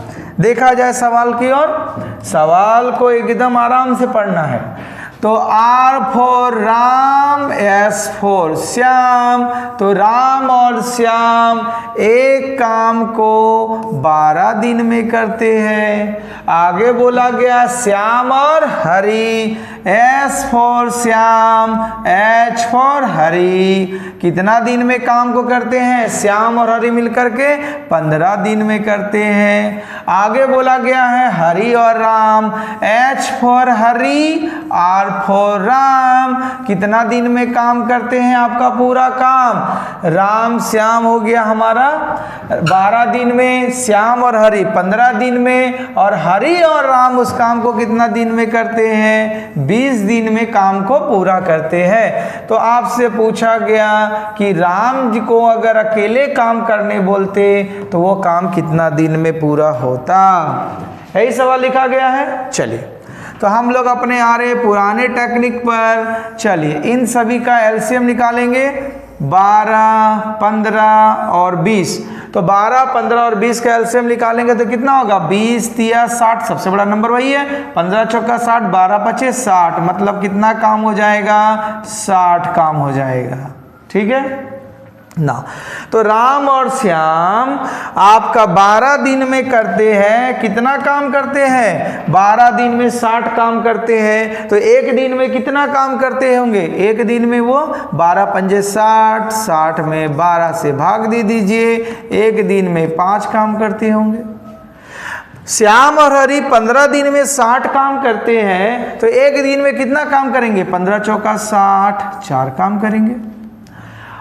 देखा जाए सवाल की ओर, सवाल को एकदम आराम से पढ़ना है। तो R for Ram, S for Shyam, तो राम और श्याम एक काम को 12 दिन में करते हैं। आगे बोला गया श्याम और Hari, S for Shyam, H for Hari, कितना दिन में काम को करते हैं, श्याम और हरि मिलकर के 15 दिन में करते हैं। आगे बोला गया है हरि और Ram, H for Hari, R for Ram, कितना दिन में काम करते हैं आपका पूरा काम, राम श्याम हो गया हमारा 12 दिन में, श्याम और हरि 15 दिन में, और हरि और राम उस काम को कितना दिन में करते हैं, 20 दिन में काम को पूरा करते हैं। तो आपसे पूछा गया कि राम जी को अगर अकेले काम करने बोलते तो वो काम कितना दिन में पूरा होता, यही सवाल लिखा गया है। चलिए तो हम लोग अपने आ रहे पुराने टेक्निक पर, चलिए इन सभी का एलसीएम निकालेंगे, 12, 15 और 20। तो 12, 15 और 20 का एलसीएम निकालेंगे तो कितना होगा, 20 तिया 60, सबसे बड़ा नंबर वही है, 15 चौका 60, 12 पचे 60, मतलब कितना काम हो जाएगा, 60 काम हो जाएगा। ठीक है ना। तो राम और श्याम आपका 12 दिन में करते हैं, कितना काम करते हैं, 12 दिन में 60 काम करते हैं। तो एक दिन में कितना काम करते होंगे, एक दिन में वो 12 पंजे 60, 60 में 12 से भाग दे दीजिए, एक दिन में 5 काम करते होंगे। श्याम और हरि 15 दिन में 60 काम करते हैं, तो एक दिन में कितना काम करेंगे, 15 चौका 60, 4 काम करेंगे।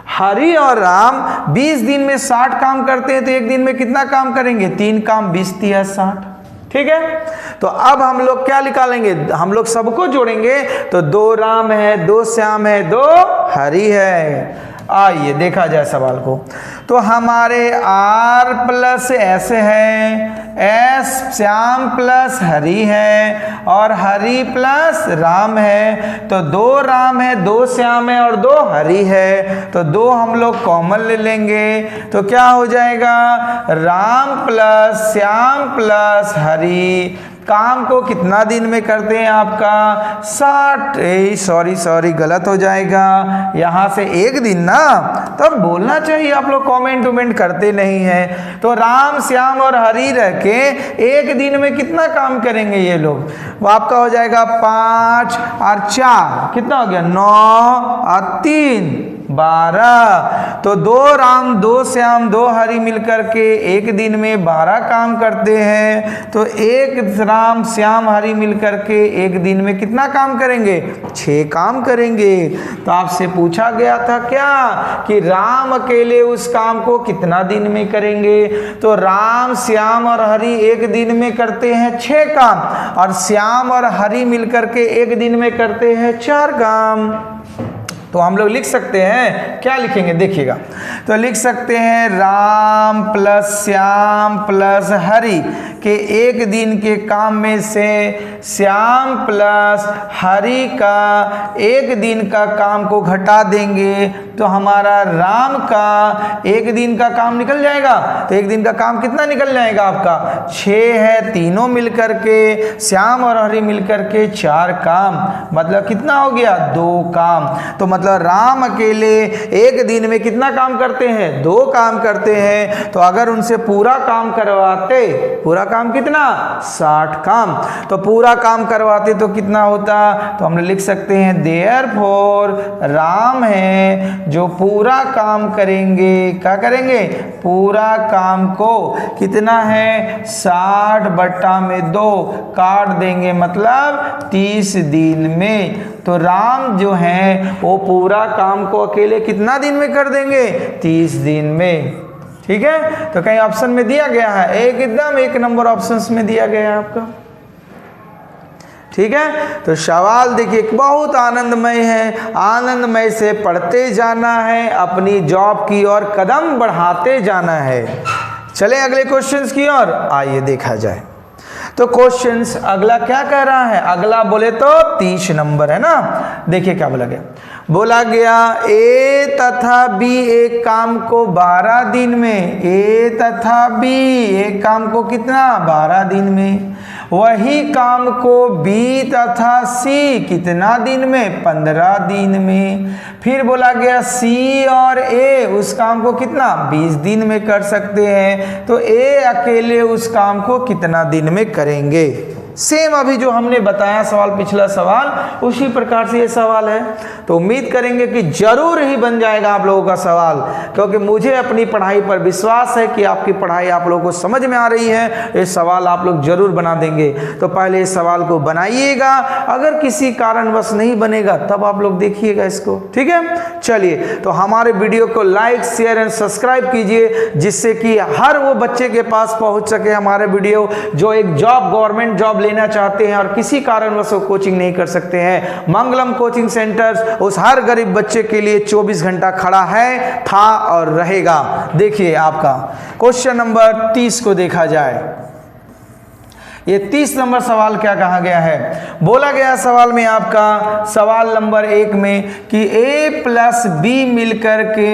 हरि और राम 20 दिन में 60 काम करते हैं, तो एक दिन में कितना काम करेंगे, 3 काम, 20 तिया 60। ठीक है, तो अब हम लोग क्या निकालेंगे, हम लोग सबको जोड़ेंगे, तो 2 राम है, 2 श्याम है, 2 हरि है। आइए देखा जाए सवाल को, तो हमारे R प्लस S है, S श्याम प्लस हरि है, और हरि प्लस राम है। तो 2 राम है, 2 श्याम है और 2 हरि है, तो 2 हम लोग कॉमन ले लेंगे, तो क्या हो जाएगा, राम प्लस श्याम प्लस हरि काम को कितना दिन में करते हैं आपका, 60, सॉरी गलत हो जाएगा, यहाँ से एक दिन ना, तब बोलना चाहिए, आप लोग कमेंट वमेंट करते नहीं हैं। तो राम श्याम और हरि रह के एक दिन में कितना काम करेंगे ये लोग, वो आपका हो जाएगा 5 और 4 कितना हो गया, 9 और 3 12। तो 2 राम 2 श्याम 2 हरी मिलकर के एक दिन में 12 काम करते हैं। तो 1 राम श्याम हरी मिलकर के एक दिन में कितना काम करेंगे? 6 काम करेंगे। तो आपसे पूछा गया था क्या कि राम अकेले उस काम को कितना दिन में करेंगे? तो राम श्याम और हरी एक दिन में करते हैं 6 काम और श्याम और हरी मिलकर के एक दिन में करते हैं 4 काम। तो हम लोग लिख सकते हैं, क्या लिखेंगे देखिएगा, तो लिख सकते हैं राम प्लस श्याम प्लस हरि के एक दिन के काम में से श्याम प्लस हरि का एक दिन का काम को घटा देंगे तो हमारा राम का एक दिन का काम निकल जाएगा। तो एक दिन का काम कितना निकल जाएगा आपका? 6 है, तीनों मिलकर के श्याम और हरि मिलकर के 4 काम, मतलब कितना हो गया? 2 काम। तो मतलब राम अकेले एक दिन में कितना काम करते हैं? 2 काम करते हैं। तो अगर उनसे पूरा काम करवाते, पूरा काम कितना? 60 काम। तो पूरा काम करवाते तो कितना होता? तो हम लिख सकते हैं देयरफॉर राम है जो पूरा काम करेंगे। क्या करेंगे? पूरा काम को कितना है? 60/2 काट देंगे, मतलब 30 दिन में। तो राम जो हैं वो पूरा काम को अकेले कितना दिन में कर देंगे? 30 दिन में। ठीक है, तो कहीं ऑप्शन में दिया गया है, एकदम 1 नंबर ऑप्शंस में दिया गया है आपका। ठीक है, तो सवाल देखिए बहुत आनंदमय है, आनंदमय से पढ़ते जाना है, अपनी जॉब की ओर कदम बढ़ाते जाना है। चलें अगले क्वेश्चंस की ओर, आइए देखा जाए। तो क्वेश्चंस अगला क्या कह रहा है? अगला बोले तो 30 नंबर है ना। देखिए क्या बोला गया, बोला गया ए तथा बी एक काम को 12 दिन में, ए तथा बी एक काम को कितना? 12 दिन में। वही काम को बी तथा सी कितना दिन में? 15 दिन में। फिर बोला गया सी और ए उस काम को कितना? 20 दिन में कर सकते हैं। तो ए अकेले उस काम को कितना दिन में करेंगे? सेम अभी जो हमने बताया सवाल, पिछला सवाल, उसी प्रकार से ये सवाल है। तो उम्मीद करेंगे कि जरूर ही बन जाएगा आप लोगों का सवाल, क्योंकि मुझे अपनी पढ़ाई पर विश्वास है कि आपकी पढ़ाई आप लोगों को समझ में आ रही है। ये सवाल आप लोग जरूर बना देंगे। तो पहले इस सवाल को बनाइएगा, अगर किसी कारणवश नहीं बनेगा तब आप लोग देखिएगा इसको। ठीक है, चलिए तो हमारे वीडियो को लाइक शेयर एंड सब्सक्राइब कीजिए, जिससे कि हर वो बच्चे के पास पहुंच सके हमारे वीडियो जो एक जॉब, गवर्नमेंट जॉब लेना चाहते हैं और किसी कारणवश वो कोचिंग नहीं कर सकते हैं। मंगलम कोचिंग सेंटर्स उस हर गरीब बच्चे के लिए 24 घंटा खड़ा है, था और रहेगा। देखिए आपका क्वेश्चन नंबर 30 को देखा जाए। ये 30 नंबर सवाल क्या कहा गया है? बोला गया सवाल में आपका, सवाल नंबर 1 में कि a प्लस बी मिलकर के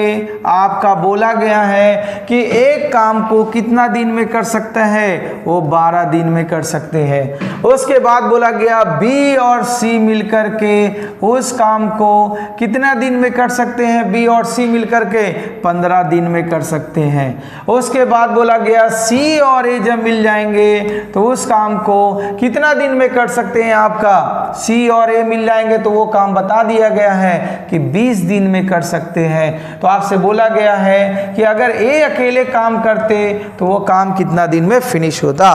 आपका बोला गया है कि एक काम को कितना दिन में कर सकता है? वो 12 दिन में कर सकते हैं। उसके बाद बोला गया b और c मिलकर के उस काम को कितना दिन में कर सकते हैं? b और c मिलकर के 15 दिन में कर सकते हैं। उसके बाद बोला गया c और a जब मिल जाएंगे तो उस काम को कितना दिन में कर सकते हैं? आपका C और A मिल जाएंगे तो वो काम बता दिया गया है कि 20 दिन में कर सकते हैं। तो आपसे बोला गया है कि अगर A अकेले काम करते तो वो काम कितना दिन में फिनिश होता,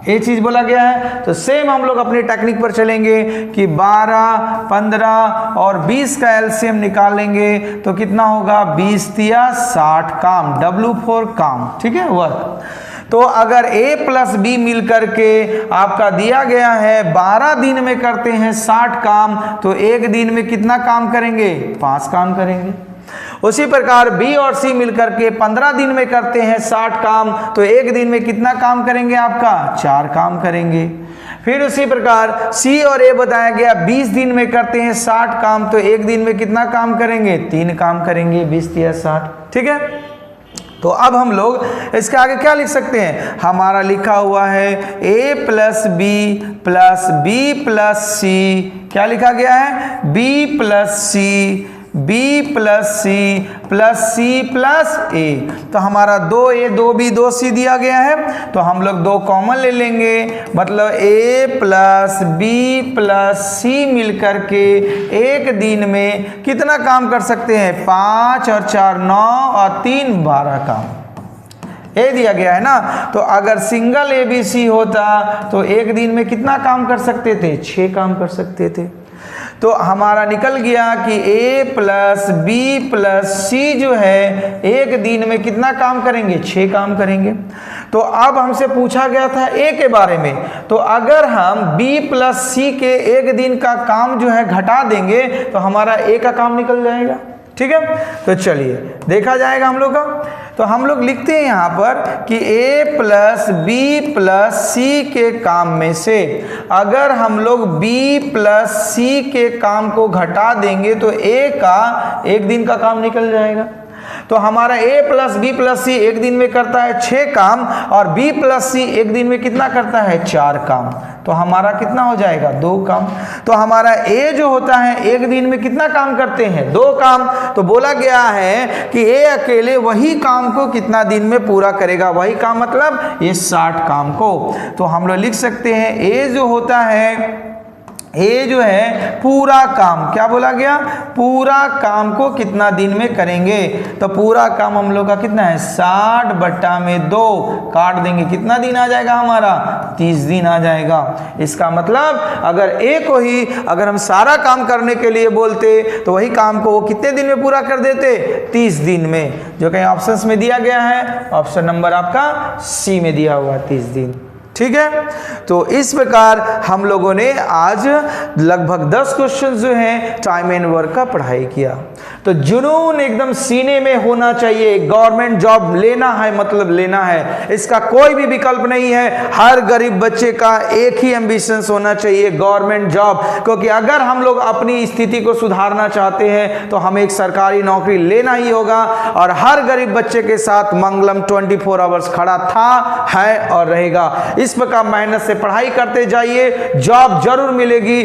ये चीज बोला गया है। तो सेम हम लोग अपनी टेक्निक पर चलेंगे कि 12, 15 और 20 का एलसीएम निकालेंगे तो कितना होगा? 20 तिया 60 काम, W4 काम। ठीक है, वर्क। तो अगर A प्लस बी मिलकर के आपका दिया गया है 12 दिन में करते हैं 60 काम, तो एक दिन में कितना काम करेंगे? 5 काम करेंगे। उसी प्रकार B और C मिलकर के 15 दिन में करते हैं 60 काम, तो एक दिन में कितना काम करेंगे? आपका 4 काम करेंगे। फिर उसी प्रकार C और A बताया गया 20 दिन में करते हैं 60 काम, तो एक दिन में कितना काम करेंगे? 3 काम करेंगे, 20 तिया 60। ठीक है, तो अब हम लोग इसके आगे क्या लिख सकते हैं? हमारा लिखा हुआ है a plus B plus B plus C, क्या लिखा गया है? b plus C B plus C plus A. तो हमारा 2a 2b 2c दिया गया है, तो हम लोग 2 कॉमन ले लेंगे, मतलब a प्लस बी प्लस सी मिलकर के एक दिन में कितना काम कर सकते हैं? 5 और 4 9 और 3 12 काम। ये दिया गया है ना। तो अगर सिंगल ABC होता तो एक दिन में कितना काम कर सकते थे? 6 काम कर सकते थे। तो हमारा निकल गया कि A plus B plus C जो है एक दिन में कितना काम करेंगे? 6 काम करेंगे। तो अब हमसे पूछा गया था A के बारे में, तो अगर हम B प्लस सी के एक दिन का काम जो है घटा देंगे तो हमारा A का काम निकल जाएगा। ठीक है, तो चलिए देखा जाएगा हम लोग का। तो हम लोग लिखते हैं यहाँ पर कि A प्लस बी प्लस सी के काम में से अगर हम लोग B प्लस सी के काम को घटा देंगे तो A का एक दिन का काम निकल जाएगा। तो हमारा A प्लस बी प्लस सी एक दिन में करता है 6 काम और B प्लस सी एक दिन में कितना करता है? 4 काम। तो हमारा कितना हो जाएगा? 2 काम। तो हमारा A जो होता है एक दिन में कितना काम करते हैं? 2 काम। तो बोला गया है कि A अकेले वही काम को कितना दिन में पूरा करेगा? वही काम मतलब ये 60 काम को। तो हम लोग लिख सकते हैं A जो होता है, A जो है पूरा काम, क्या बोला गया? पूरा काम को कितना दिन में करेंगे? तो पूरा काम हम लोग का कितना है? 60 बट्टा में 2 काट देंगे, कितना दिन आ जाएगा हमारा? 30 दिन आ जाएगा। इसका मतलब अगर A को ही अगर हम सारा काम करने के लिए बोलते तो वही काम को वो कितने दिन में पूरा कर देते? 30 दिन में, जो कहीं ऑप्शंस में दिया गया है। ऑप्शन नंबर आपका C में दिया हुआ 30 दिन। ठीक है, तो इस प्रकार हम लोगों ने आज लगभग 10 क्वेश्चन जो हैं टाइम एंड वर्क का पढ़ाई किया। तो जुनून एकदम सीने में होना चाहिए, गवर्नमेंट जॉब लेना है मतलब लेना है, इसका कोई भी विकल्प नहीं है। हर गरीब बच्चे का एक ही एम्बिशंस होना चाहिए, गवर्नमेंट जॉब। क्योंकि अगर हम लोग अपनी स्थिति को सुधारना चाहते हैं तो हमें एक सरकारी नौकरी लेना ही होगा। और हर गरीब बच्चे के साथ मंगलम 24 आवर्स खड़ा था, है और रहेगा। इस प्रकार मेहनत से पढ़ाई करते जाइए, जॉब जरूर मिलेगी।